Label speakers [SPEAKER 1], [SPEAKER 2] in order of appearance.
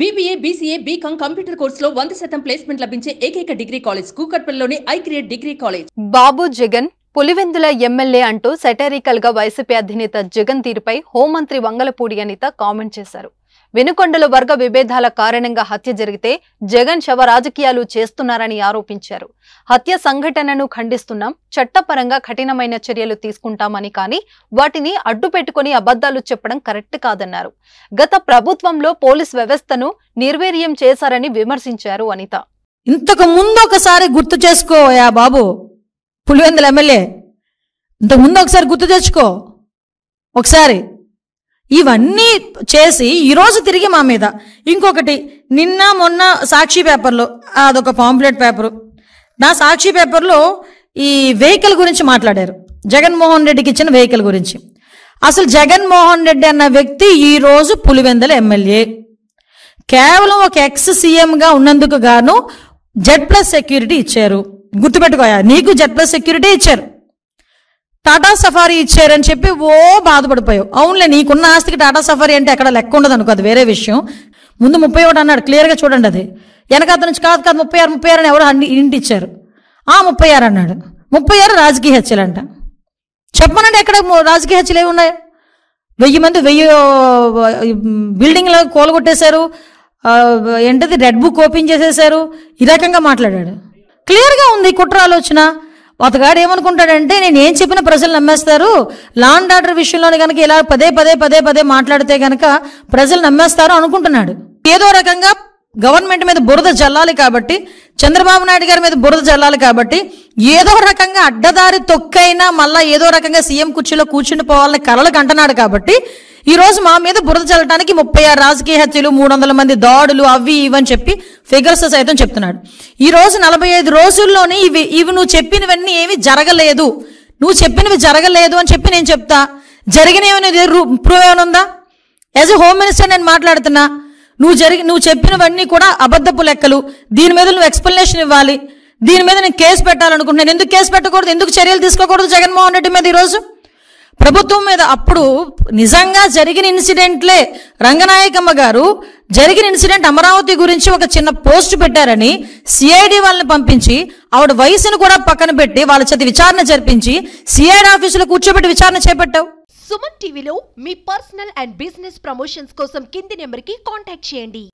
[SPEAKER 1] BBA, BCA, BCom computer కోర్సులో 100% placement లభించే ఏకైక డిగ్రీ కాలేజ్ కూకట్పల్లిలోని iCreate degree college.
[SPEAKER 2] Babu Jagan Pulivendula MLA అంటూ సెటరికల్ గా వైసీపీ అధినేత జగన్ తీరుపై హోంమంత్రి వంగలపూడి అనిత కామెంట్ చేశారు. వెనుకొండల వర్గ విభేదాల కారణంగా హత్య జరిగితే జగన్ శవ రాజకీయాలు చేస్తున్నారని ఆరోపించారు. హత్య సంఘటనను ఖండిస్తున్నాం, చట్టపరంగా కఠినమైన చర్యలు తీసుకుంటామని, కానీ వాటిని అడ్డు పెట్టుకుని అబద్ధాలు చెప్పడం కరెక్ట్ కాదన్నారు. గత ప్రభుత్వంలో పోలీస్ వ్యవస్థను నిర్వీర్యం చేశారని విమర్శించారు అనిత.
[SPEAKER 3] ఇంతకు ముందు ఒకసారి గుర్తు చేసుకోయా బాబు, పులివెందుల ఎమ్మెల్యే, ఇంతకు ముందు ఒకసారి గుర్తు తెచ్చుకో. ఒకసారి ఇవన్నీ చేసి ఈరోజు తిరిగి మా మీద ఇంకొకటి, నిన్న మొన్న సాక్షి పేపర్లో అదొక పాంప్లెట్ పేపరు, నా సాక్షి పేపర్లో ఈ వెహికల్ గురించి మాట్లాడారు, జగన్మోహన్ రెడ్డికి ఇచ్చిన వెహికల్ గురించి. అసలు జగన్మోహన్ రెడ్డి అన్న వ్యక్తి ఈరోజు పులివెందుల ఎమ్మెల్యే, కేవలం ఒక ఎక్స్ సీఎంగా ఉన్నందుకు గాను Z+ సెక్యూరిటీ ఇచ్చారు. గుర్తుపెట్టుకోయా, నీకు Z+ సెక్యూరిటీ ఇచ్చారు, టాటా సఫారీ ఇచ్చారని చెప్పి ఓ బాధపడిపోయావు. అవునులే, నీకున్న ఆస్తికి టాటా సఫారీ అంటే ఎక్కడ లెక్క ఉండదు అనుకో, అది వేరే విషయం. ముందు 31 అన్నాడు, క్లియర్గా చూడండి. అది వెనకాత నుంచి కాదు 36 అని ఎవరు ఇంటి ఇచ్చారు, 36 అన్నాడు. 36 రాజకీయ హత్యలంట. చెప్పనండి, ఎక్కడ రాజకీయ హత్యలు ఏమి ఉన్నాయి? 1000 మంది 1000 బిల్డింగ్లు కూలగొట్టేశారు, ఏంటది రెడ్ బుక్ ఓపెన్ చేసేశారు. ఈ రకంగా మాట్లాడాడు. క్లియర్గా ఉంది కుట్ర ఆలోచన. అతగాడు ఏమనుకుంటాడంటే, నేను ఏం చెప్పినా ప్రజలు నమ్మేస్తారు, లా అండ్ ఆర్డర్ విషయంలోనే కనుక ఇలా పదే మాట్లాడితే కనుక ప్రజలు నమ్మేస్తారు అనుకుంటున్నాడు. ఏదో రకంగా గవర్నమెంట్ మీద బురద జల్లాలి కాబట్టి, చంద్రబాబు నాయుడు గారి మీద బురద జల్లాలి కాబట్టి, ఏదో రకంగా అడ్డదారి తొక్కైనా మళ్ళా ఏదో రకంగా సీఎం కుర్చీలో కూర్చుని పోవాలని కలలకు అంటున్నాడు కాబట్టి ఈరోజు మా మీద బురద చల్లటానికి 36 రాజకీయ హత్యలు, 300 మంది దాడులు, అవి ఇవని చెప్పి ఫిగర్స్ సైతం చెప్తున్నాడు. ఈ రోజు 45 రోజుల్లోనే ఇవి నువ్వు చెప్పినవన్నీ ఏమి జరగలేదు, నువ్వు చెప్పినవి జరగలేదు అని చెప్పి నేను చెప్తా. జరిగినవి ప్రూవ్ ఏమైనా ఉందా? యాజ్ ఎ హోమ్ మినిస్టర్ నేను మాట్లాడుతున్నా. నువ్వు చెప్పినవన్నీ కూడా అబద్ధపు లెక్కలు. దీని మీద నువ్వు ఎక్స్ప్లెనేషన్ ఇవ్వాలి. దీని మీద నేను కేసు పెట్టాలనుకుంటున్నాను. ఎందుకు కేసు పెట్టకూడదు, ఎందుకు చర్యలు తీసుకోకూడదు జగన్మోహన్ రెడ్డి మీద ఈరోజు ప్రభుత్వం మీద? అప్పుడు నిజంగా జరిగిన ఇన్సిడెంట్లే, రంగనాయకమ్మ గారు జరిగిన ఇన్సిడెంట్ అమరావతి గురించి ఒక చిన్న పోస్ట్ పెట్టారని సిఐడి వాళ్ళని పంపించి ఆవిడ వయసును కూడా పక్కన పెట్టి వాళ్ళ చేత విచారణ జరిపించి సిఐడి ఆఫీసులో కూర్చోబెట్టి విచారణ చేపట్టావు.
[SPEAKER 4] సుమన్ టీవీలో మీ పర్సనల్ అండ్ బిజినెస్ ప్రమోషన్స్ కోసం కింది నెంబర్కి కాంటాక్ట్ చేయండి.